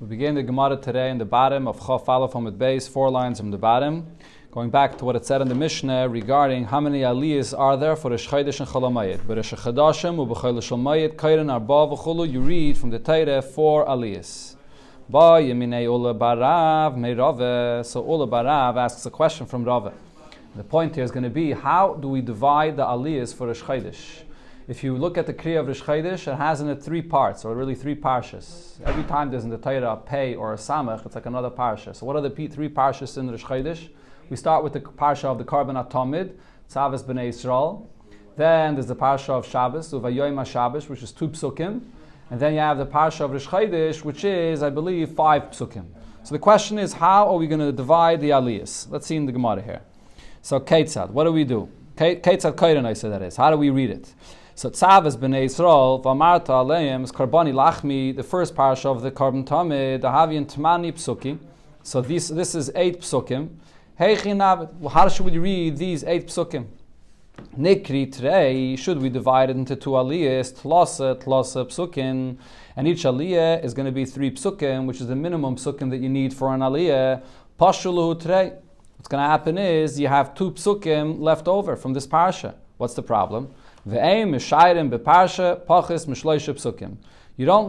We begin the Gemara today in the bottom of Chaf Aleph Amud Beis, 4 lines from the bottom, going back to what it said in the Mishnah regarding how many aliyahs are there for Rosh Chodesh and Chol HaMoed. But Rosh Chodashim u'B'chol Shel Moed Kairin Arba v'Chulu. You read from the Torah 4 aliyahs. Ba Yeminei Ula Barav Mei Rave. So Ula Barav asks a question from Rave. The point here is going to be, how do we divide the aliyahs for Rosh Chodesh? If you look at the Kriya of Rosh Chodesh, it has in it 3 parts, or really 3 parshas. Every time there's in the Torah a pei or a samach, it's like another parsha. So what are the 3 parshas in Rosh Chodesh? We start with the parsha of the Karban HaTamid, Tzavas B'nai Yisrael. Then there's the parsha of Shabbos, Uvayoyim HaShabbos, which is 2 psukim. And then you have the parsha of Rosh Chodesh, which is, I believe, 5 psukim. So the question is, how are we going to divide the aliyahs? Let's see in the Gemara here. So Ketzad, what do we do? Ketzad Koiren, I said that is. How do we read it? So Tzavas B'nai Yisrael, V'amarta Aleim, is Karbani Lachmi, the first parsha of the Karban Tamid, Dahavian Tmani Psuki. So this is 8 psukim. Heichi Navid, how should we read these 8 psukim? Nikri Trei, should we divide it into 2 aliyahs, Tlasa psukim, and each aliyah is going to be 3 psukim, which is the minimum psukim that you need for an aliyah. Pashulu Trei. What's going to happen is you have 2 psukim left over from this parsha. What's the problem? You don't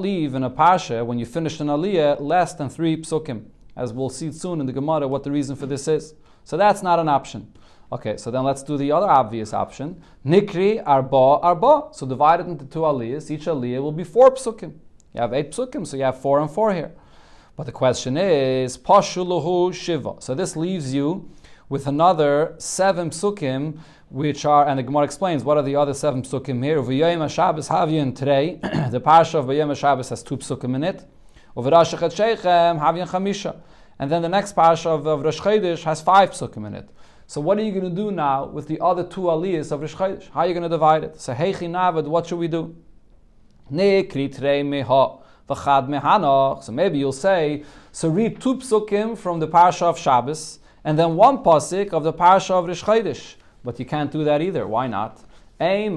leave in a parsha when you finish an aliyah less than 3 psukim, as we'll see soon in the Gemara what the reason for this is. So that's not an option. Okay, so then let's do the other obvious option. Nikri arba. So divide it into 2 aliyahs. Each aliyah will be 4 psukim. You have 8 psukim, so you have 4 and 4 here. But the question is, Pashuluhu Shiva. So this leaves you with another 7 psukim, which are, and the Gemara explains, what are the other 7 psukim here? V'yoyim HaShabbos Havyan today, the parsha of V'yoyim HaShabbos has 2 psukim in it. U'v'rashachet Sheichem Havyan Chamisha. And then the next parsha of Rosh Chodesh has 5 psukim in it. So what are you going to do now with the other 2 aliyahs of Rosh Chodesh? How are you going to divide it? So Heichi Navad, what should we do? Nekri Trei Meha V'chad Mehanach. So maybe you'll say, so read 2 psukim from the parsha of Shabbos, and then 1 pasuk of the parsha of Rosh Chodesh. But you can't do that either. Why not? When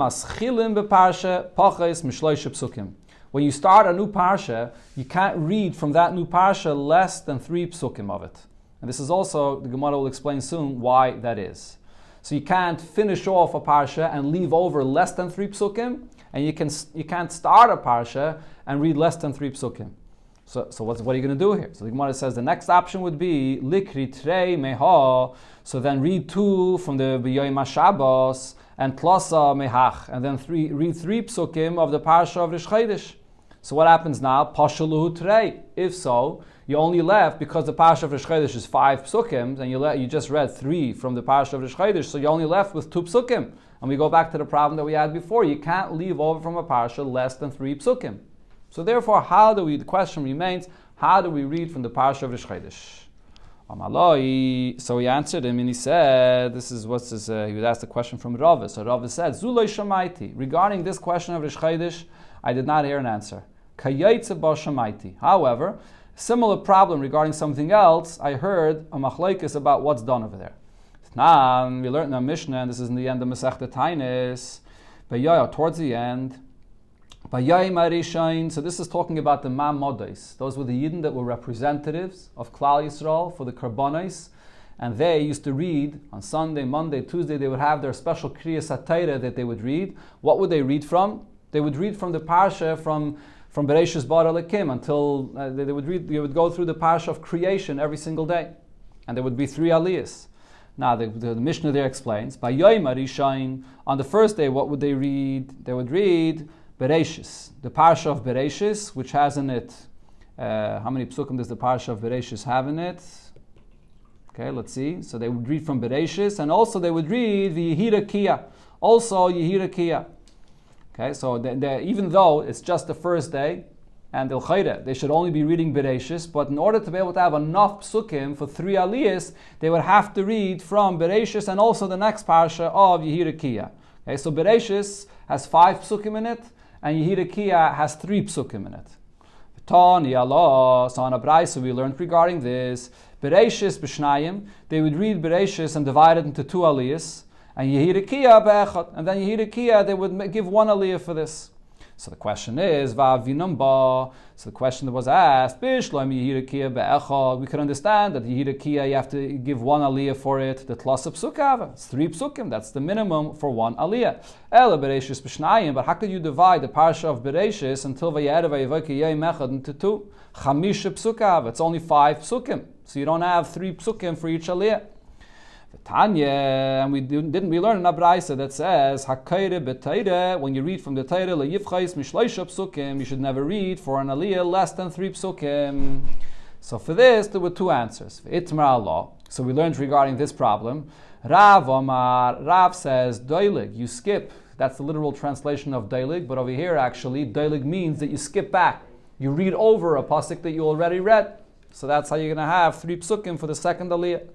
you start a new parsha, you can't read from that new parsha less than 3 psukim of it. And this is also, the Gemara will explain soon why that is. So you can't finish off a parsha and leave over less than 3 psukim, and you can't start a parsha and read less than 3 psukim. So what are you going to do here? So the Gemara says the next option would be Likri Trei Meha. So then read 2 from the V'yoyim HaShabbos and Tlasa Mehach, and then read 3 psukim of the parsha of Rosh Chodesh. So what happens now? Pashuluhu Trei. If so, you only left, because the parsha of Rosh Chodesh is 5 psukim, and you just read 3 from the parsha of Rosh Chodesh, so you only left with 2 psukim. And we go back to the problem that we had before. You can't leave over from a parsha less than 3 psukim. So therefore, the question remains, how do we read from the parsha of Rosh Chodesh? So he answered him and he said, he would ask the question from Rava. So Rava said, Zulay Shamaiti. Regarding this question of Rosh Chodesh, I did not hear an answer. Kayetze ba Shamaiti. However, similar problem regarding something else, I heard a machlekes about what's done over there. Now, we learned in our Mishnah, and this is in the end of Masechta Tainis, towards the end, so this is talking about the Ma'amodais. Those were the Yidden that were representatives of Klal Yisrael for the Karbonos, and they used to read on Sunday, Monday, Tuesday. They would have their special Kriya Satira that they would read. What would they read from? They would read from the Parsha from Bereshis Bara Lekim until they would go through the Parsha of creation every single day, and there would be 3 aliyahs. Now the Mishnah there explains, by Yom Arishain, on the first day, what would they read? They would read Bereshis, the parsha of Bereshis, which has in it, how many psukim does the parsha of Bereshis have in it? Okay, let's see. So they would read from Bereshis, and also they would read the Yehira Kiyah, also Yehira Kiyah. Okay, so even though it's just the first day, and Il Chayre, they should only be reading Bereshis, but in order to be able to have enough psukim for 3 aliyahs, they would have to read from Bereshis and also the next parsha of Yehira Kiyah. Okay, so Bereshis has 5 psukim in it, and Yehira Kiyah has 3 psukim in it. Tani Allah. So on a brayso we learned regarding this. Bereshis b'shnayim. They would read Bereshis and divide it into 2 aliyahs, and Yehira Kiyah be'echad. And then Yehira Kiyah they would give 1 aliyah for this. So the question is, Va'avinam. So the question that was asked, Bishlam Yehirakia be'echad. We can understand that Yehirakia, you have to give one aliyah for it. The tlas of psukava, it's 3 psukim. That's the minimum for one aliyah. Ela Bereshis b'shnayim. But how could you divide the parsha of Bereshis until Vayera Vayivaki Yei Mechad into 2? Chamisha psukava. It's only 5 psukim. So you don't have 3 psukim for each aliyah. Tanya, and we learn in a brayso that says Hakayre b'Teire, when you read from the Teire leYivchais mishleisha psukim, you should never read for an aliyah less than 3 psukim. So for this, there were 2 answers. Itmar Allah. So we learned regarding this problem. Rav says doilig, you skip. That's the literal translation of doilig, but over here actually doilig means that you skip back. You read over a pasuk that you already read. So that's how you're going to have 3 psukim for the second aliyah.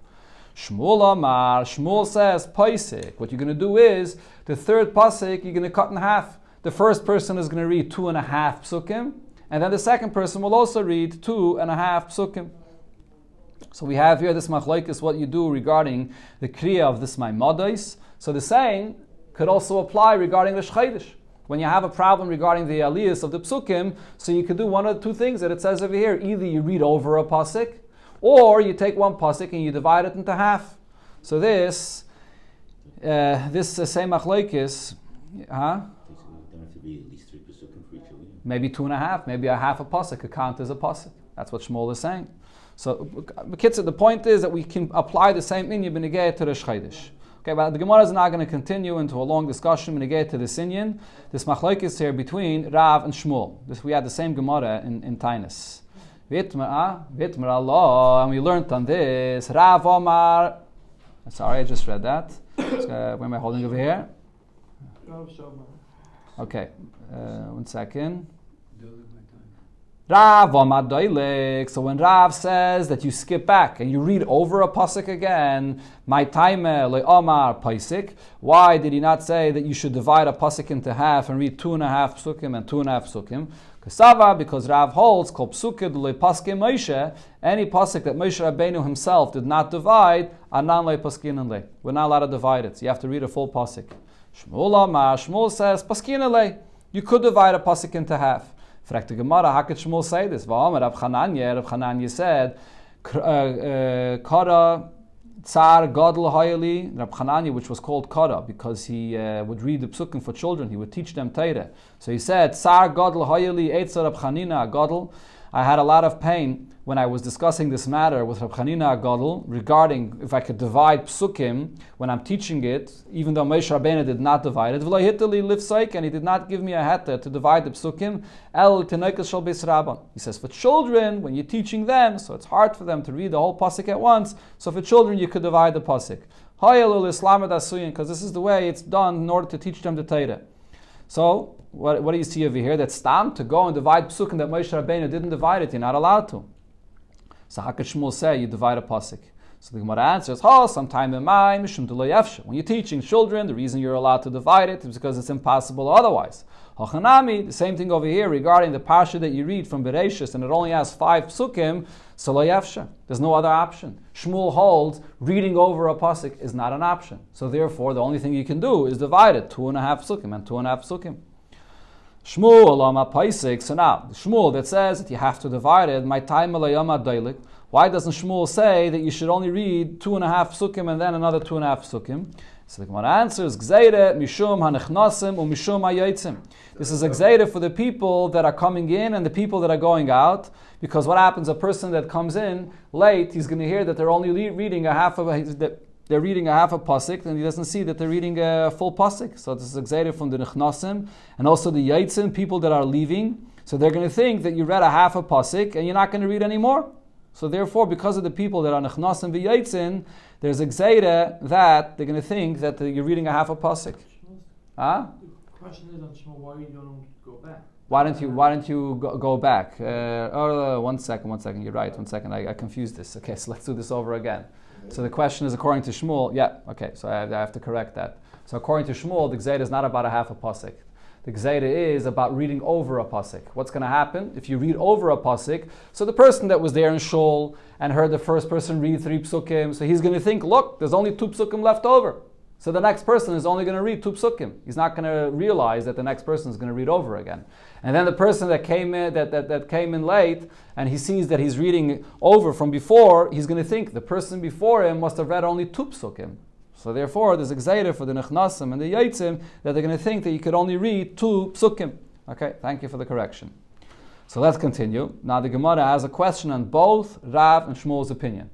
Shmuel Amar, Shmuel says, Paisik. What you're going to do is, the third pasuk you're going to cut in half. The first person is going to read 2.5 psukim, and then the second person will also read 2.5 psukim. So we have here this machlokes, what you do regarding the kriya of this Maimodais. So the saying could also apply regarding the Shchaidish. When you have a problem regarding the aliyahs of the psukim, so you could do one of the 2 things that it says over here. Either you read over a pasuk, or you take one pasuk and you divide it into half. So this same machlokes, maybe 2.5, maybe a half a pasuk could count as a pasuk. That's what Shmuel is saying. So, the point is that we can apply the same inyan b'negei to the Shchaidish. Okay, but the Gemara is now going to continue into a long discussion b'negei to this inyan. This machlokes here between Rav and Shmuel. We had the same Gemara in Tainus. Vitmar Allah, and we learned on this. Rav Omar. Sorry, I just read that. Where am I holding over here? Okay, 1 second. Rav Omar doilik. So when Rav says that you skip back and you read over a pasuk again, my time le Omar paisik. Why did he not say that you should divide a pasuk into half and read 2.5 psukim and 2.5 psukim? Because Rav holds kol psukid le paske Moshe, any pasuk that Moshe Rabbeinu himself did not divide, anan le paskinan le. We're not allowed to divide it. So you have to read a full pasuk. Shmuel Amar, Shmuel says paskinan le. You could divide a pasuk into half. Fragt the Gemara, how could Shmuel say this? Rav Chananya said, Kara Tsar Gadol Hayali, Rab Chananya, which was called Kara, because he would read the psukim for children, he would teach them Torah. So he said, Tsar Gadol Hayali, Eitzer Rab Chanina Gadol. I had a lot of pain when I was discussing this matter with Rab Chanina Gadol regarding if I could divide psukim when I'm teaching it, even though Moshe Rabbeinu did not divide it. And he did not give me a heta to divide the psukim. He says, for children, when you're teaching them, so it's hard for them to read the whole pasuk at once. So for children, you could divide the pasuk. Because this is the way it's done in order to teach them the Torah. So, what do you see over here? That's stam to go and divide psukim that Moshe Rabbeinu didn't divide it. You're not allowed to. So how could Shmuel say you divide a pasuk? So the Gemara answers, sometime in mind, mishum d'lo yefshe. When you're teaching children, the reason you're allowed to divide it is because it's impossible otherwise. Hachanami, the same thing over here regarding the parsha that you read from Bereshis, and it only has 5 psukim, so lo yefshe. There's no other option. Shmuel holds reading over a pasuk is not an option. So therefore, the only thing you can do is divide it 2.5 psukim and 2.5 psukim. Shmuel Lama Paisik. So now, the Shmuel that says that you have to divide it, my time Malayama Dailik. Why doesn't Shmuel say that you should only read 2.5 psukim and then another 2.5 psukim? So the Gemara answers, Gzeire Mishum Hanechnasim U Mishum Hayotzim. This is a Gzeire for the people that are coming in and the people that are going out. Because what happens, a person that comes in late, he's going to hear that they're only reading a half of they're reading a half a pasuk, and he doesn't see that they're reading a full pasuk. So this is excited from the nechnasim, and also the yaitzim, people that are leaving. So they're going to think that you read a half a pasuk, and you're not going to read any more. So therefore, because of the people that are nechnasim v'yaitzim, there's excited that they're going to think that you're reading a half a pasuk. The question is on Shmuel, why you don't go back? Why don't you go back? 1 second. You're right. 1 second. I confused this. Okay, so let's do this over again. So the question is according to Shmuel. Yeah. Okay. So I have to correct that. So according to Shmuel, the Gzeira is not about a half a pasuk. The Gzeira is about reading over a pasuk. What's going to happen if you read over a pasuk? So the person that was there in shul and heard the first person read 3 psukim, so he's going to think, look, there's only 2 psukim left over. So the next person is only going to read 2 psukim. He's not going to realize that the next person is going to read over again. And then the person that came in that came in late, and he sees that he's reading over from before, he's going to think the person before him must have read only 2 psukim. So therefore, there's a gzeira for the nechnasim and the yaitzim that they're going to think that you could only read 2 psukim. Okay, thank you for the correction. So let's continue. Now the Gemara has a question on both Rav and Shmuel's opinion.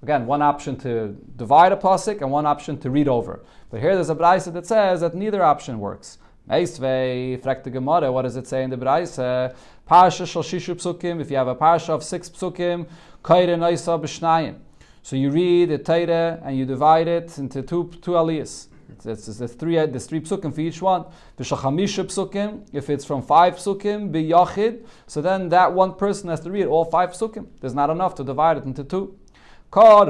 Again, one option to divide a pasuk and one option to read over. But here there's a brayse that says that neither option works. Meisvei, fragt the Gemara, what does it say in the brayse? Parsha shel shishu psukim, if you have a parsha of 6 psukim, kaire noisa b'shnayim. So you read the Torah and you divide it into two aliyahs. There's 3 psukim for each one. V'shachamisha psukim, if it's from 5 psukim, b'yachid, so then that one person has to read all 5 psukim. There's not enough to divide it into 2. What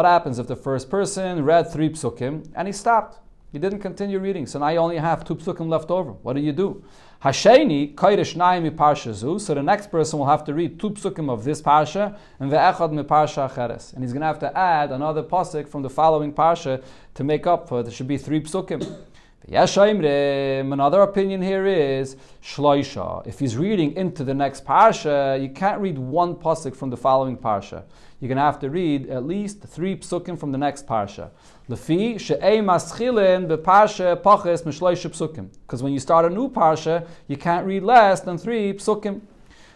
happens if the first person read 3 psukim and he stopped? He didn't continue reading, so now you only have 2 psukim left over. What do? Hasheni kodesh na'im parsha zu. So the next person will have to read 2 psukim of this parsha and ve'echad mi parsha acheres, and he's going to have to add another pasuk from the following parsha to make up for it. There should be 3 psukim. Another opinion here is shloisha. If he's reading into the next parsha, you can't read 1 pasuk from the following parsha. You're going to have to read at least 3 psukim from the next parsha. Lefi she'ei maschilin beparsha pachis mishloisha psukim. Because when you start a new parsha, you can't read less than 3 psukim.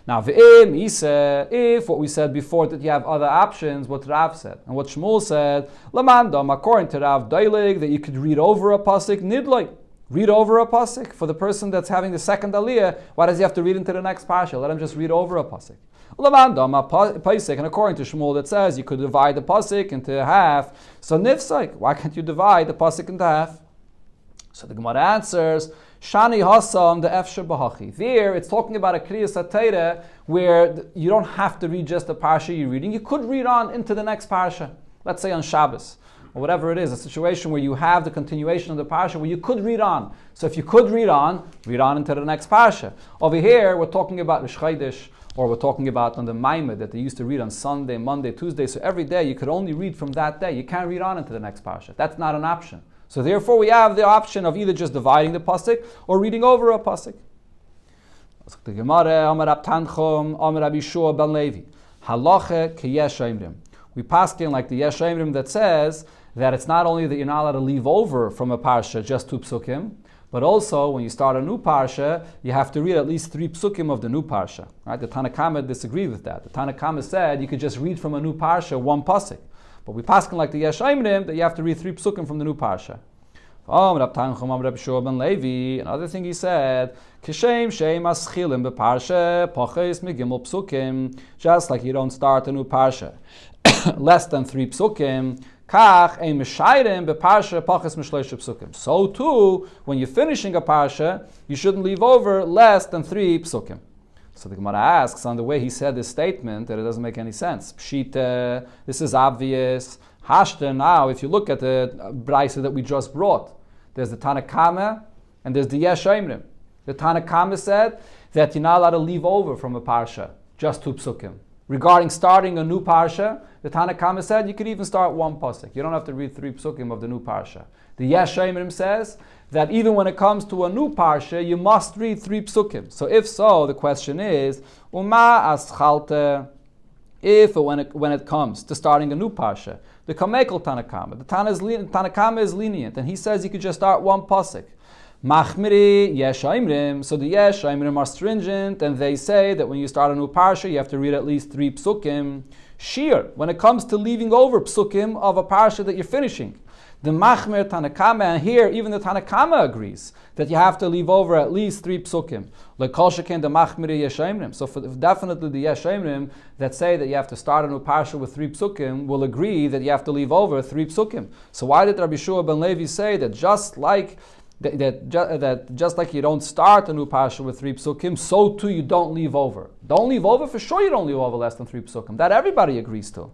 Now, if what we said before that you have other options, what Rav said and what Shmuel said, lamandam, according to Rav Dailig, that you could read over a pasuk nidloi. Read over a pasuk for the person that's having the second aliyah. Why does he have to read into the next parsha? Let him just read over a pasuk. And according to Shmuel, that says you could divide the pasuk into half. So nifsek, why can't you divide the pasuk into half? So the Gemara answers, Shani Hasam the Efshe Bahachi. There, it's talking about a Kriyas HaTorah where you don't have to read just the parsha you're reading. You could read on into the next parsha. Let's say on Shabbos, or whatever it is, a situation where you have the continuation of the parsha where you could read on. So if you could read on into the next parsha. Over here, we're talking about Rosh Chodesh, or we're talking about on the Maimed that they used to read on Sunday, Monday, Tuesday. So every day you could only read from that day. You can't read on into the next parsha. That's not an option. So therefore we have the option of either just dividing the pasuk or reading over a pasuk. The Gemara, Amar Rab Tanchum, Amar Rabbi Shua ben Levi. Halacha keyesh omrim. We paskin like the yesh omrim that says that it's not only that you're not allowed to leave over from a parsha just 2 psukim, but also when you start a new parsha, you have to read at least 3 psukim of the new parsha. Right? The Tanna Kama disagreed with that. The Tanna Kama said you could just read from a new parsha 1 pasuk. But we paskin like the Yesh Omrim that you have to read 3 psukim from the new parsha. Another thing he said, just like you don't start a new parsha less than 3 psukim, so too, when you're finishing a parsha, you shouldn't leave over less than 3 psukim. So the Gemara asks, on the way he said this statement, that it doesn't make any sense. Pshita, this is obvious. Hashta, now, if you look at the brayse that we just brought, there's the Tanna Kama and there's the Yesh Omrim. The Tanna Kama said that you're not allowed to leave over from a parsha, just 2 psukim. Regarding starting a new parsha, the Tanna Kama said you could even start 1 pasuk. You don't have to read 3 psukim of the new parsha. The Yesh Omrim says that even when it comes to a new parsha, you must read 3 psukim. So if so, the question is, Uma aschalte, if or when it comes to starting a new parsha, the Kamekel Tanna Kama, the Tanna Kama is lenient, and he says you could just start 1 pasuk. Machmiri Yesh Omrim, so the Yesh Omrim are stringent, and they say that when you start a new parsha, you have to read at least 3 psukim. Shiur, when it comes to leaving over psukim of a parsha that you're finishing, the Machmir Tanna Kama, and here even the Tanna Kama agrees that you have to leave over at least 3 psukim. Like Kol Sheken the Machmir Yesh Omrim. So definitely the Yesh Omrim that say that you have to start a new parsha with 3 psukim will agree that you have to leave over 3 psukim. So why did Rabbi Shua ben Levi say that just like just like you don't start a new parsha with 3 psukim, so too you don't leave over. Don't leave over, for sure you don't leave over less than 3 psukim. That everybody agrees to.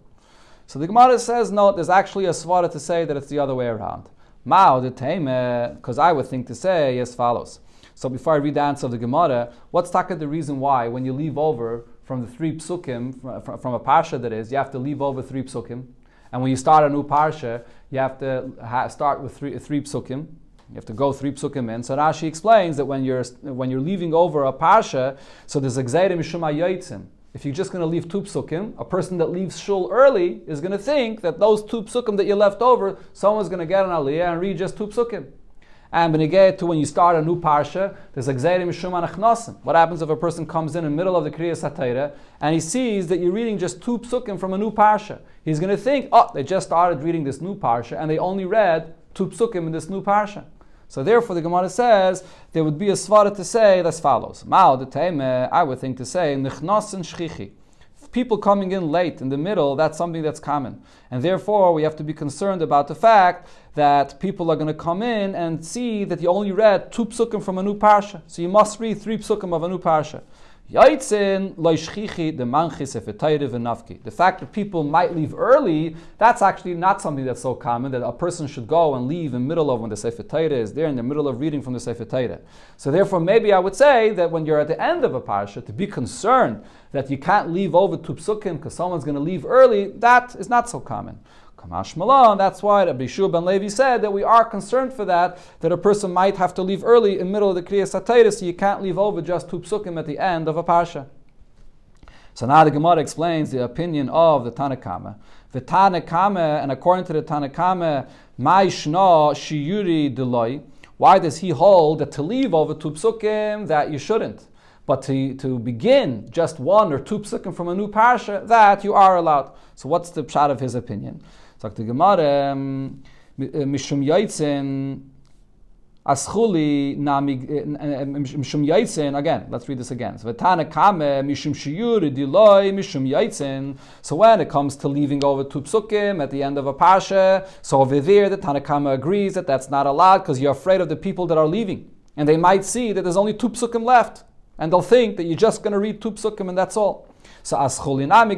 So the Gemara says, no, there's actually a svara to say that it's the other way around. Mao the Teime, because I would think to say as follows. So before I read the answer of the Gemara, what's the reason why when you leave over from the 3 psukim, from a parsha that is, you have to leave over 3 psukim? And when you start a new parsha, you have to start with three psukim. You have to go 3 psukim in. So Rashi explains that when you're leaving over a parsha, so there's a gzeira mishum hayotzim. If you're just going to leave 2 psukim, a person that leaves shul early is going to think that those 2 psukim that you left over, someone's going to get an aliyah and read just 2 psukim. And when you start a new parsha, there's a gzeira mishum hanachnasim. What happens if a person comes in the middle of the kriyas hatayra and he sees that you're reading just 2 psukim from a new parsha? He's going to think, they just started reading this new parsha and they only read 2 psukim in this new parsha. So therefore, the Gemara says there would be a svara to say as follows: Ma'al de teime, I would think to say nichnasen shchichi. People coming in late in the middle, that's something that's common, and therefore we have to be concerned about the fact that people are going to come in and see that you only read 2 psukim from a new parsha, so you must read 3 psukim of a new parsha. The fact that people might leave early, that's actually not something that's so common, that a person should go and leave in the middle of when the Sefer Torah is there, in the middle of reading from the Sefer Torah. So therefore, maybe I would say that when you're at the end of a parsha, to be concerned that you can't leave over 2 psukim because someone's going to leave early, that is not so common. Kamash Malon, that's why Rabbi Shua ben Levi said that we are concerned for that a person might have to leave early in the middle of the Kriyas HaTorah, so you can't leave over just 2 psukim at the end of a parsha. So now the Gemara explains the opinion of the Tanakama. The Tanakama, and according to the Tanakama, Mai Shna Shiuri Deloi, why does he hold that to leave over 2 psukim that you shouldn't? But to begin just 1 or 2 psukim from a new parsha, that you are allowed. So what's the pshat of his opinion? So the Gemara, Mishum Yaitzin, Aschuli, Mishum Yaitzin, again, let's read this again. So Vatana Kame, Mishum Shiur, Diloi, Mishum Yaitzin. So when it comes to leaving over 2 psukim at the end of a parsha, so over there the Tanakama agrees that that's not allowed because you're afraid of the people that are leaving. And they might see that there's only 2 psukim left. And they'll think that you're just going to read 2 psukim and that's all. So the same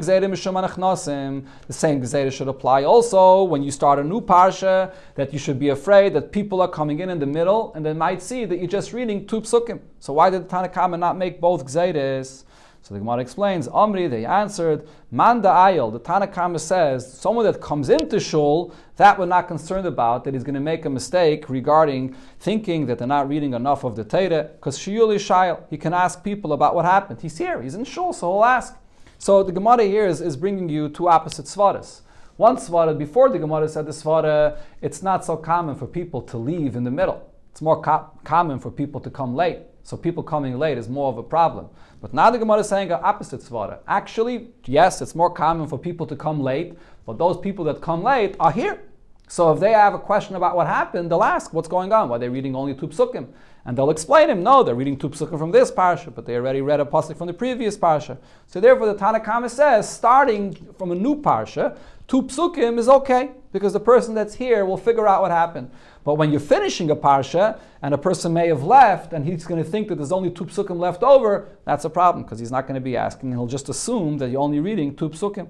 gzeira should apply also when you start a new parsha, that you should be afraid that people are coming in the middle and they might see that you're just reading 2 psukim. So why did the Tanakhama not make both gzeiras? So the Gemara explains, Amri, they answered, Manda Ayel, the Tanakhama says, someone that comes into shul, that we're not concerned about, that he's going to make a mistake regarding thinking that they're not reading enough of the Torah, because shiur is shayil. He can ask people about what happened. He's here, he's in shul, so he'll ask. So the Gemara here is bringing you 2 opposite svaras. One svara, before the Gemara said the svara, it's not so common for people to leave in the middle. It's more common for people to come late. So people coming late is more of a problem. But now the Gemara is saying an opposite svara. Actually, yes, it's more common for people to come late, but those people that come late are here. So if they have a question about what happened, they'll ask what's going on. Why they're reading only 2 psukim? And they'll explain him, no, they're reading 2 psukim from this parsha, but they already read a pasuk from the previous parsha. So therefore the Tanakhama says, starting from a new parsha, 2 psukim is okay, because the person that's here will figure out what happened. But when you're finishing a parsha, and a person may have left, and he's going to think that there's only 2 psukim left over, that's a problem, because he's not going to be asking, he'll just assume that you're only reading 2 psukim.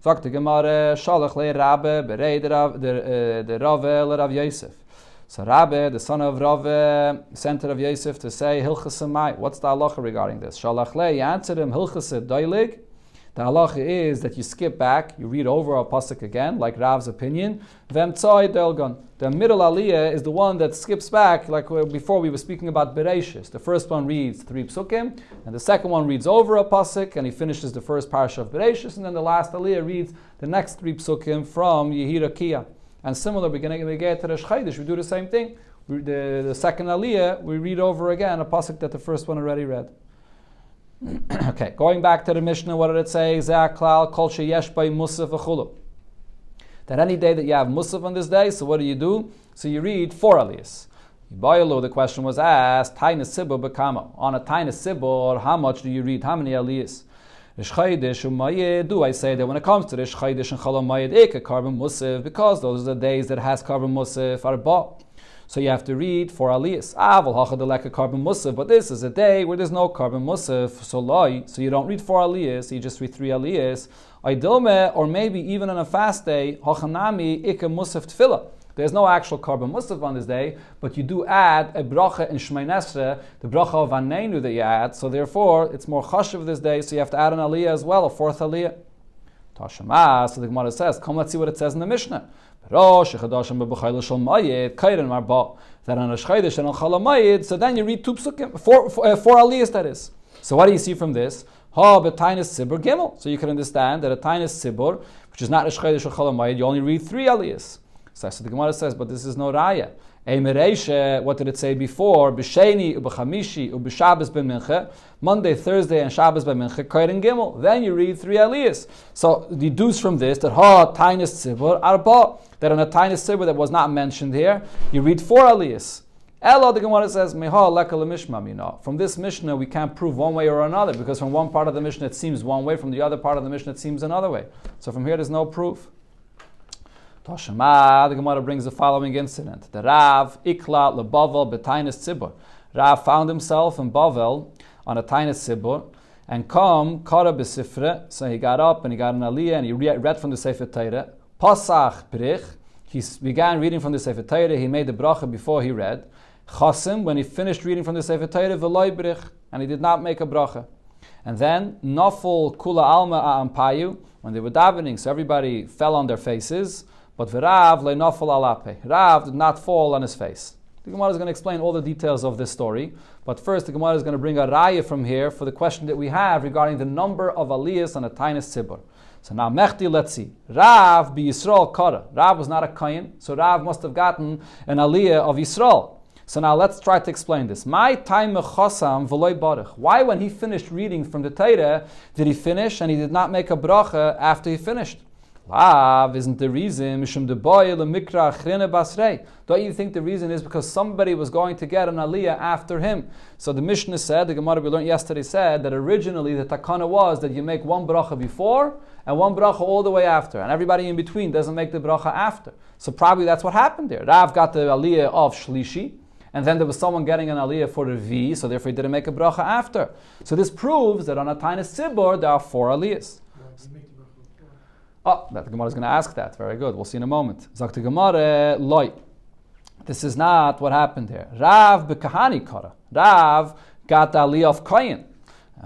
Sagt the Gemara, Shalach le Rabbe, berei de Rave le Rav Yosef. So Rabbe, the son of Rave, sent to Rav Yosef to say, Hilchas Mai. What's the halacha regarding this? Shalach le, he answered him, Hilchas doilig. The halacha is that you skip back, you read over a pasuk again, like Rav's opinion. V'emtzoi delgon. The middle aliyah is the one that skips back, like before we were speaking about Bereshis. The first one reads 3 psukim, and the second one reads over a pasuk, and he finishes the first parsha of Bereshis, and then the last aliyah reads the next 3 psukim from Yehirakia. And similar, we get to the Shchaidish, we do the same thing. The second aliyah, we read over again a pasuk that the first one already read. Okay, going back to the Mishnah, what did it say? Ze'aklal kol sheyesh bei musaf v'chulu. That any day that you have musaf on this day, so what do? So you read 4 aliyahs. The question was asked, Taina Sibur b'kama. On a Taina Sibur, how much do you read? How many aliyahs? Rish Chaydish u'mayid, do I say that when it comes to Rish Chaydish and Chalom Mayid, Eka Karban Musaf, because those are the days that has Karban Musaf Arba. So you have to read 4 aliyahs. Carbon musaf, but this is a day where there's no carbon musaf, so you don't read 4 aliyahs, you just read 3 aliyahs. Or maybe even on a fast day, hachanami ikka musaf tefillah. There's no actual carbon musaf on this day, but you do add a bracha in Shmei Nesra, the bracha of Aneinu that you add, so therefore it's more chashuv this day, so you have to add an aliyah as well, a 4th aliyah. Tashema, so the Gemara says, come let's see what it says in the Mishnah. That on a Shchaydish and on Chalamayid, so then you read two psukim, four aliyahs that is. So what do you see from this? Ha b'tainis sibur gimel. So you can understand that a tainis sibur, which is not a Shchaydish or Chalamayid, you only read 3 aliyahs. So the Gemara says, but this is no raya. What did it say before? B'sheni, u'b'chamishi, u'b'shabbos b'mincha, Monday, Thursday, and Shabbos b'mincha, Kairin Gimel. Then you read 3 aliyahs. So deduce from this that tainis tzibur arba, that on a tainis tzibur that was not mentioned here, you read 4 aliyahs. Elo, the Gemara says, meha leka lemishma. From this Mishnah, we can't prove one way or another, because from one part of the Mishnah it seems one way, from the other part of the Mishnah it seems another way. So from here there's no proof. Toshema, the Gemara brings the following incident. The Rav ikla lebavel betainis tzibur. Rav found himself in Bavel on a tainis tzibur, and kara b'sifre. So he got up and he got an aliyah and he read from the Sefer Torah. Pasach brich. He began reading from the Sefer Torah. He made the bracha before he read. Chasim, when he finished reading from the Sefer Torah, v'loy brich, and he did not make a bracha. And then naful kula alma a'ampayu, when they were davening, so everybody fell on their faces. But Rav le'nafal alape. Rav did not fall on his face. The Gemara is going to explain all the details of this story. But first, the Gemara is going to bring a raya from here for the question that we have regarding the number of aliyahs on a tainis tzibur. So now, mechti, let's see. Rav bi Yisrael kara. Rav was not a kohen, so Rav must have gotten an aliyah of Yisrael. So now let's try to explain this. My time mechosam v'loy barach. Why, when he finished reading from the Torah, did he finish and he did not make a bracha after he finished? Lav isn't the reason. Don't you think the reason is because somebody was going to get an aliyah after him? So the Mishnah said, the Gemara we learned yesterday said that originally the takana was that you make one bracha before and one bracha all the way after, and everybody in between doesn't make the bracha after. So probably that's what happened there. Rav got the aliyah of Shlishi, and then there was someone getting an aliyah for the V, so therefore he didn't make a bracha after. So this proves that on a tainis tzibur there are 4 aliyahs. Oh, the Gemara is going to ask that. Very good. We'll see in a moment. Zakt the Gemara, loy. This is not what happened here. Rav bekahani kara. Rav got the aliyah of kohen.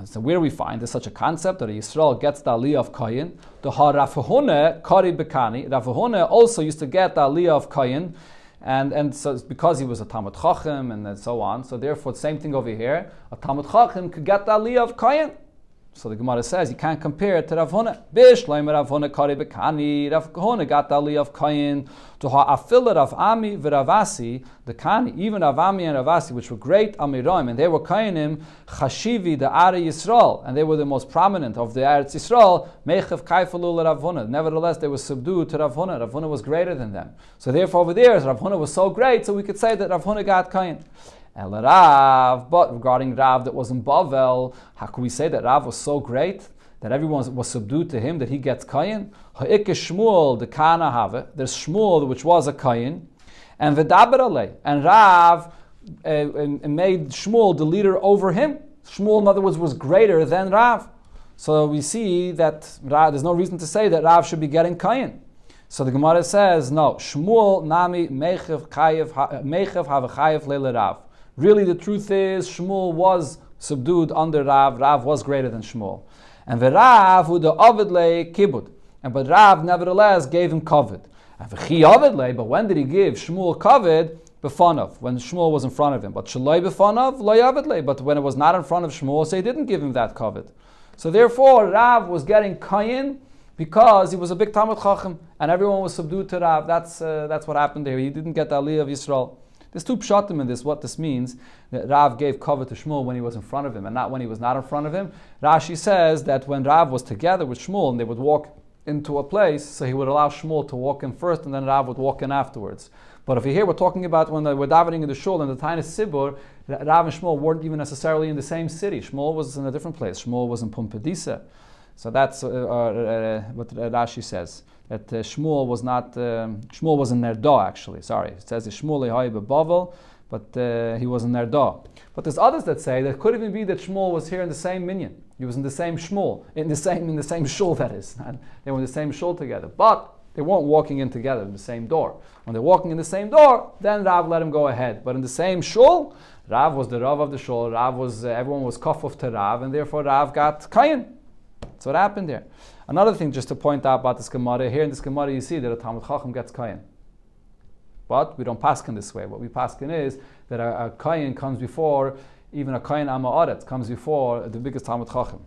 So where we find there's such a concept that a Yisrael gets the aliyah of kohen. The Rav Huna kari bekani. Rav Huna also used to get the aliyah of kohen, and so it's because he was a Talmud Chacham and so on. So therefore, same thing over here. A Talmud Chacham could get the aliyah of kohen. So the Gemara says you can't compare it to Rav Huna. Bishleim Rav Huna kari bekani. Rav Huna got the aliyah of kohen to ha'afil Rav Ami v'Ravasi the kani. Even Rav Ami and Ravasi, which were great amiroim, and they were kohenim chashivi the Ari Yisrael, and they were the most prominent of the Eretz Yisrael. Mechav kaifalul Rav Huna. Nevertheless, they were subdued to Rav Huna. Rav Huna was greater than them. So therefore, over there, Rav Huna was so great, so we could say that Rav Huna got kohen. El Rav, but regarding Rav that was in Bavel, how could we say that Rav was so great that everyone was subdued to him that he gets kohen? Ha'ike Shmuel the Kana have. There's Shmuel which was a kohen, and V'daber alei, and Rav made Shmuel the leader over him. Shmuel, in other words, was greater than Rav. So we see that there's no reason to say that Rav should be getting kohen. So the Gemara says no. Shmuel nami mechav have chayev leile Rav. Really, the truth is, Shmuel was subdued under Rav. Rav was greater than Shmuel. And the Rav, who the Ovid lay kibud. But Rav, nevertheless, gave him kavod. And the Ovid lay, but when did he give Shmuel kavod? Befonov, when Shmuel was in front of him. But Shaloi befonov, loy Ovid lay. But when it was not in front of Shmuel, so he didn't give him that kavod. So therefore, Rav was getting kohen because he was a big Talmud Chacham, and everyone was subdued to Rav. That's what happened there. He didn't get the aliyah of Yisrael. There's 2 pshatim in this, what this means, that Rav gave cover to Shmuel when he was in front of him and not when he was not in front of him. Rashi says that when Rav was together with Shmuel and they would walk into a place, so he would allow Shmuel to walk in first and then Rav would walk in afterwards. But if here we're talking about when they were davening in the shul in the tainis tzibur, Rav and Shmuel weren't even necessarily in the same city. Shmuel was in a different place. Shmuel was in Pumbedisa. So that's what Rashi says. That Shmuel was not, Shmuel was in Nerdo actually, sorry. It says Shmuel Ehai beBavel, but he was in Nerdo. But there's others that say that it could even be that Shmuel was here in the same minyan. He was in the same Shmuel, in the same shul that is. And they were in the same shul together. But they weren't walking in together in the same door. When they're walking in the same door, then Rav let him go ahead. But in the same shul, Rav was the Rav of the shul. Rav was, everyone was kafuf to Rav, and therefore Rav got kohen. So what happened there? Another thing just to point out about this Gemara, here in this Gemara you see that a Talmud Chacham gets Kayin. But we don't paskin this way. What we paskin is that a Kayin comes before, even a Kayin Ama'aretz comes before the biggest Talmud Chacham.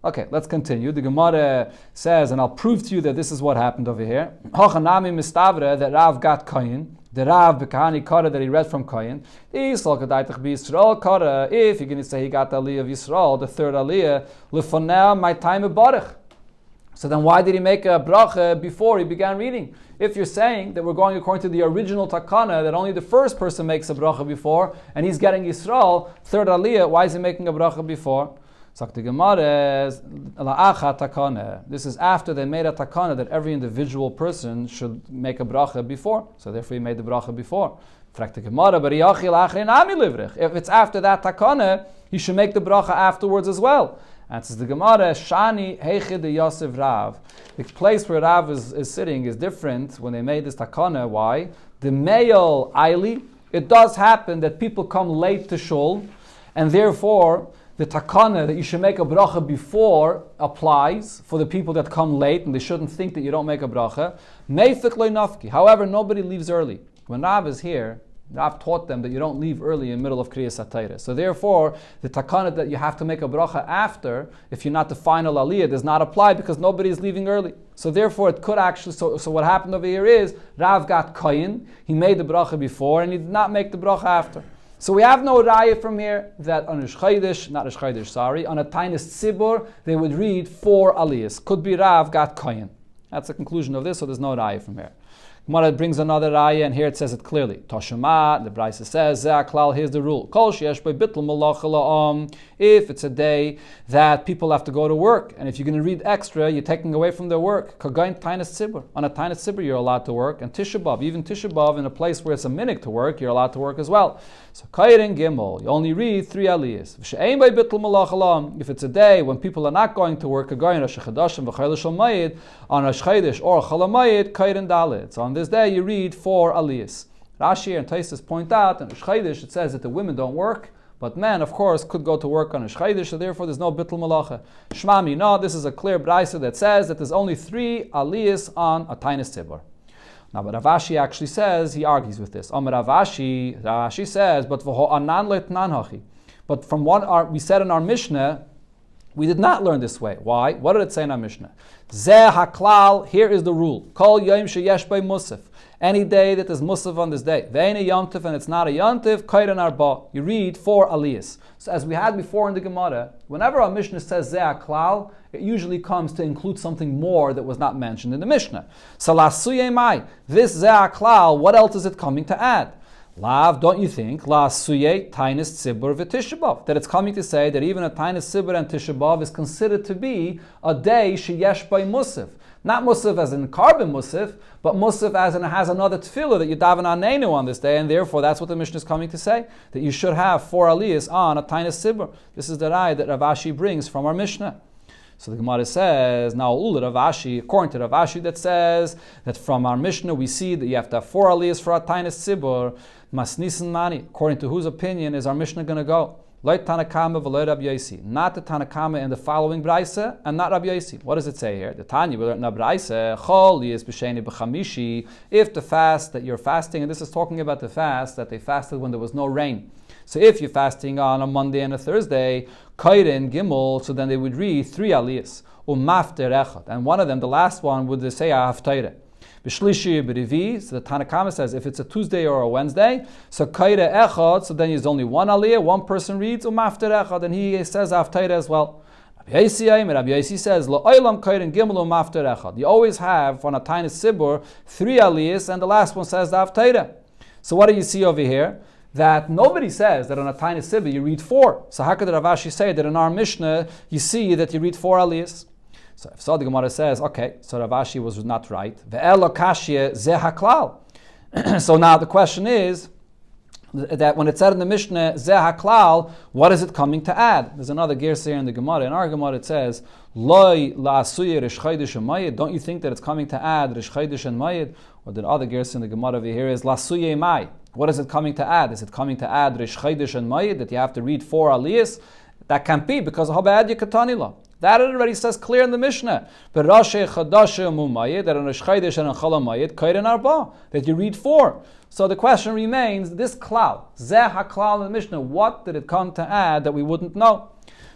Okay, let's continue. The Gemara says, and I'll prove to you that this is what happened over here. Hochanami mistavre, that Rav got Kayin. The Rav Bekani Kara that he read from Kayin. If you're going to say he got the Aliyah of Yisrael, the third Aliyah, Lefonel, my time of Baruch. So then why did he make a bracha before he began reading? If you're saying that we're going according to the original takana, that only the first person makes a bracha before, and he's getting Yisrael, third Aliyah, why is he making a bracha before? The Gemara is, this is after they made a takana that every individual person should make a bracha before. So therefore he made the bracha before. If it's after that takana, he should make the bracha afterwards as well. And says the Gemara, Shani Heichid Yosef Rav. The place where Rav is sitting is different when they made this takana. Why? The male Aili, it does happen that people come late to shul, and therefore the takana that you should make a bracha before applies for the people that come late, and they shouldn't think that you don't make a bracha. Meifik loy nafki. However, nobody leaves early. When Rav is here, Rav taught them that you don't leave early in the middle of Kriyas HaTorah. So therefore, the takana that you have to make a bracha after, if you're not the final aliyah, does not apply because nobody is leaving early. So therefore, it could actually, so what happened over here is, Rav got Kayin, he made the bracha before, and he did not make the bracha after. So we have no raya from here that on on a Tainis Tzibur, they would read 4 aliyahs. Could be Rav got Kayin. That's the conclusion of this, so there's no raya from here. Gemara brings another raya, and here it says it clearly. Toshema, the Brisa says, Klal, here's the rule. Kol sheyesh bo bittul malacha la'am. If it's a day that people have to go to work, and if you're going to read extra, you're taking away from their work. Kagain Tainis Tzibur. On a Tainis Tzibur, you're allowed to work. And Tisha B'Av, even Tisha B'Av, in a place where it's a minhag to work, you're allowed to work as well. So Kairin Gimel, you only read 3 aliyahs. V'she'ein bo bittul malacha la'am. If it's a day when people are not going to work, Kagain Rosh Chodeshim v'Chol Mayid, on Rosh Chodesh or Chol Mayid, Kairin Dalet. So on this day you read 4 aliyahs. Rashi and Tosfos point out in Rosh Chodesh it says that the women don't work, but men, of course, could go to work on Rosh Chodesh, so therefore there's no bittul malacha. Shmami, no, this is a clear brisa that says that there's only 3 aliyahs on a Tainis Tzibur. Now, but Rav Ashi actually says, he argues with this. Rav Ashi says, but from what we said in our Mishnah, we did not learn this way. Why? What did it say in our Mishnah? Zeh haklal, here is the rule. Kol yom sheyesh bei musaf. Any day that there's musaf on this day. Ve'ein a yontif, and it's not a yontif, kairan arba. You read 4 aliyahs. So as we had before in the Gemara, whenever our Mishnah says zeh haklal, it usually comes to include something more that was not mentioned in the Mishnah. So lasuye mai, this zeh haklal, what else is it coming to add? Lav, don't you think, la suye tainis tzibur v'tisha b'av, that it's coming to say that even a tainis tzibur and tisha b'av is considered to be a day sheyesh by musaf. Not musaf as in carbon musaf, but musaf as in it has another tefillah that you daven anenu on this day, and therefore that's what the Mishnah is coming to say, that you should have 4 aliyahs on a tainis tzibur. This is the raya that Rav Ashi brings from our Mishnah. So the Gemara says, now Rav Ashi, according to Rav Ashi, that says that from our Mishnah we see that you have to have 4 aliyahs for a tainis tzibur. Masnisan Mani, according to whose opinion is our Mishnah going to go? Loy Tanakama v'loy Rabbi Yosi. Not the Tanakama in the following Braisa, and not Rabbi Yosi. What does it say here? The Tanya, we learned in the Braisa, Chol yis b'sheni b'chamishi, if the fast that you're fasting, and this is talking about the fast that they fasted when there was no rain. So if you're fasting on a Monday and a Thursday, Kairin Gimel, so then they would read 3 aliyahs, Mafter echad, and one of them, the last one, would say Haftareh. B'shlishi b'rivi, so the Tanakama says if it's a Tuesday or a Wednesday, so kaira echad, so then there's only 1 aliyah, one person reads umafter echad, and he says aftaira as well. Rabbi Yosi says la'olam kairin gimel umafter echad. You always have on a tainis tzibur 3 aliyahs, and the last one says the aftaira. So what do you see over here? That nobody says that on a tainis tzibur you read 4. So how could Rav Ashi say that in our Mishnah you see that you read 4 aliyahs? So the Gemara says, okay, so Rav Ashi was not right. Ve'elo kashye zeh haklal. So now the question is that when it said in the Mishnah zeh haklal, what is it coming to add? There's another gersa here in the Gemara. In our Gemara it says loy la'asuye rish chodesh and mayid. Don't you think that it's coming to add rish chodesh and mayid? Or the other gersa in the Gemara over here is la'asuye mai. What is it coming to add? Is it coming to add rish chodesh and mayid that you have to read 4 aliyahs? That can't be because habad yekatanila. That it already says clear in the Mishnah. But Rashi Chadashe Mumayid, that on Rosh Chodesh and on Chol Hamoed, Kairin Arba, that you read 4. So the question remains, this klal, Zeh HaKlal in the Mishnah, what did it come to add that we wouldn't know?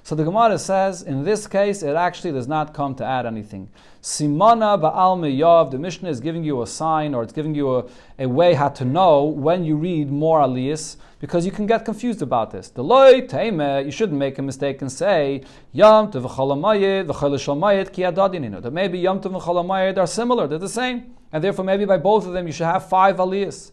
So the Gemara says, in this case, it actually does not come to add anything. Simana ba'al meyav, the Mishnah is giving you a sign, or it's giving you a way how to know when you read more aliyas, because you can get confused about this. The loy teime, you shouldn't make a mistake and say, Yom Tov v'chol hamayid, v'chol shel mayid ki adadininu. That maybe Yom Tov and Chol Hamayid are similar, they're the same. And therefore maybe by both of them you should have 5 aliyas.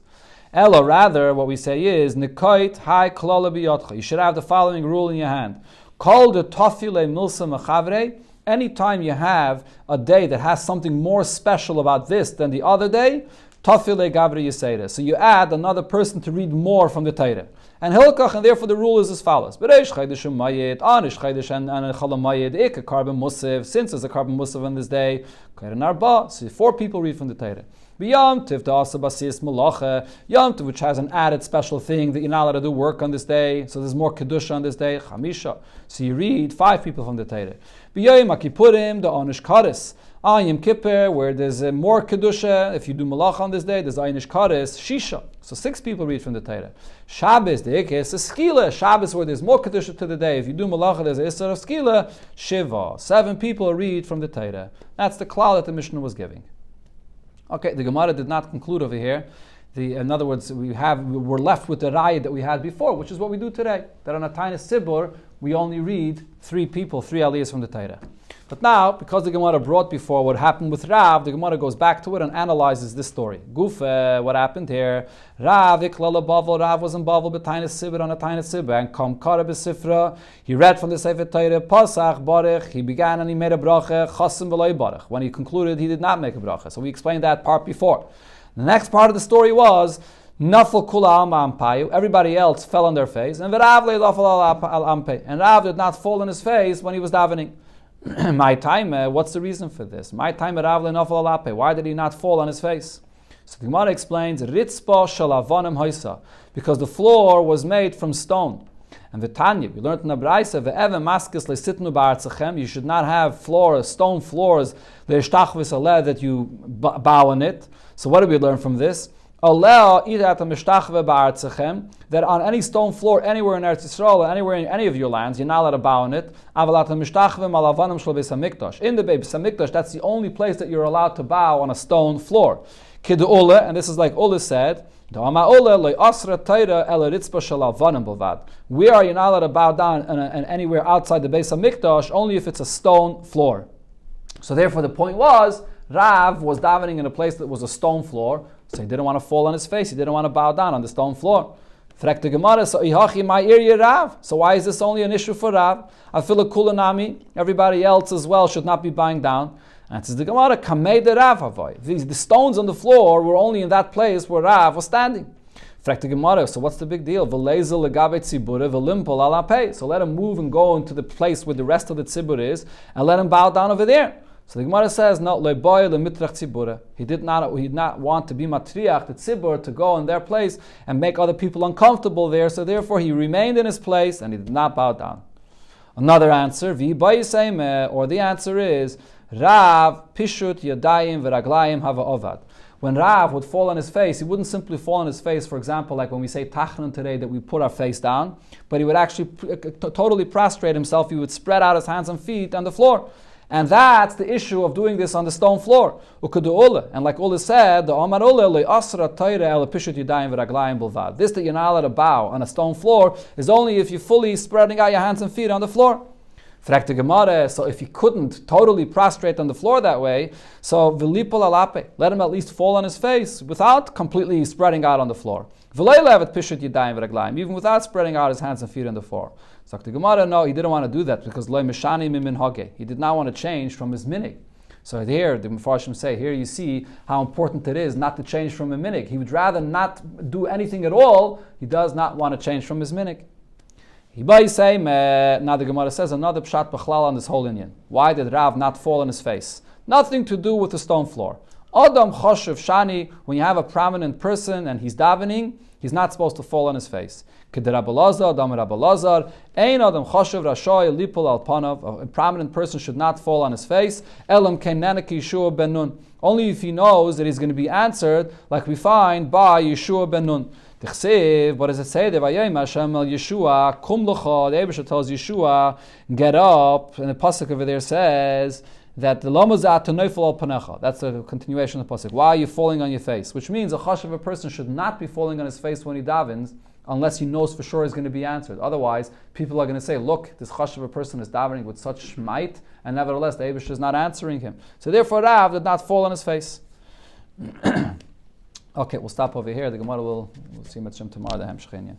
Ella, rather, what we say is, Nikoit hai klala biyotcha. You should have the following rule in your hand. Call the tafile milsa mechavre. Anytime you have a day that has something more special about this than the other day, tafile gavre yisera. So you add another person to read more from the Torah. And hilkach, and therefore the rule is as follows. Bereish chaydesh umayid, anish chaydesh and chalamayid, ik a carbon musiv. Since there's a carbon musiv on this day, kairin arba. So 4 people read from the Torah. Yom Tov Da'asa Basis Malacha, Yom Tov, which has an added special thing that you're not allowed to do work on this day, so there's more Kedusha on this day, Chamisha. So you read 5 people from the Torah. B'yom HaKippurim, the Onish Kares. On Yom Kippur, where there's more Kedusha, if you do Malacha on this day, there's Onish Kares, Shisha. So 6 people read from the Torah. Shabbos, the Ikes, is Skila. Shabbos, where there's more Kedusha to the day. If you do Malacha, there's Isser of Skila, Shiva. 7 people read from the Torah. That's the klal that the Mishnah was giving. Okay, the Gemara did not conclude over here. In other words, we're left with the raya that we had before, which is what we do today. That on a tiny sibur, we only read 3 people, 3 aliyahs from the Torah. But now, because the Gemara brought before what happened with Rav, the Gemara goes back to it and analyzes this story. Gufa, what happened here? Rav iklala bavel. Rav was in bavel b'tayna sibur on a tayna sibur, and kam kara b'sifra. He read from the Sefer Torah, Pasach barich. He began and he made a bracha, chasim v'loy barich. When he concluded, he did not make a bracha. So we explained that part before. The next part of the story was nafal kula alma ampayu. Everybody else fell on their face, and Rav le'lafal al ampay. And Rav did not fall on his face when he was davening. My time, what's the reason for this? My time, Rav le'nafal al ampay. Why did he not fall on his face? So the Gemara explains, Ritzpa shalavonim hoisa, because the floor was made from stone. And Vitanya, we learned in the Braisa, ve'evem maskis le'sitnu ba'artzachem, you should not have stone floors, le'ishtachvis aleh, that you bow on it. So what do we learn from this? That on any stone floor, anywhere in Eretz Yisrael, anywhere in any of your lands, you're not allowed to bow on it. In the Beis Hamikdash, that's the only place that you're allowed to bow on a stone floor. And this is like Ula said, where are you not allowed to bow down anywhere outside the Beis Hamikdash, only if it's a stone floor. So therefore the point was, Rav was davening in a place that was a stone floor, so he didn't want to fall on his face, he didn't want to bow down on the stone floor. Frek the Gemara, so why is this only an issue for Rav? Afila kulanami, everybody else as well should not be bowing down. And it says the Gemara, kamei de Rav havoy. The stones on the floor were only in that place where Rav was standing. Frek the Gemara, so what's the big deal? So let him move and go into the place where the rest of the tzibur is, and let him bow down over there. So the Gemara says, no, he did not want to be matriach, the tzibur, to go in their place and make other people uncomfortable there, so therefore he remained in his place and he did not bow down. Another answer, or the answer is, Rav pishut yadayim v'raglayim hava ovad. When Rav would fall on his face, he wouldn't simply fall on his face, for example, like when we say tachnun today, that we put our face down, but he would actually totally prostrate himself, he would spread out his hands and feet on the floor. And that's the issue of doing this on the stone floor. And like Ula said, the Omar this that you're not allowed to bow on a stone floor is only if you're fully spreading out your hands and feet on the floor. So if he couldn't totally prostrate on the floor that way, so let him at least fall on his face without completely spreading out on the floor. Even without spreading out his hands and feet on the floor. So the Gemara, no, he didn't want to do that because he did not want to change from his minig. So here, the Mefarshim say, here you see how important it is not to change from a minig. He would rather not do anything at all. He does not want to change from his minig. Now the Gemara says another pshat b'chlal on this whole Indian. Why did Rav not fall on his face? Nothing to do with the stone floor. Adam choshev shani, when you have a prominent person and he's davening, he's not supposed to fall on his face. A prominent person should not fall on his face. Only if he knows that he's going to be answered, like we find by Yeshua ben Nun. What does it say there? Yeshua, kum l'cha. The Eibusha tells Yeshua, get up. And the pasuk over there says that the lamazat to neifel al panecha. That's the continuation of the pasuk. Why are you falling on your face? Which means a chashav person should not be falling on his face when he davens, unless he knows for sure he's going to be answered. Otherwise, people are going to say, look, this chashav person is davening with such might, and nevertheless the Eibusha is not answering him. So therefore Rav did not fall on his face. Okay, we'll stop over here. The Gemara will see Mitzvah tomorrow, the Hemshech Inyan.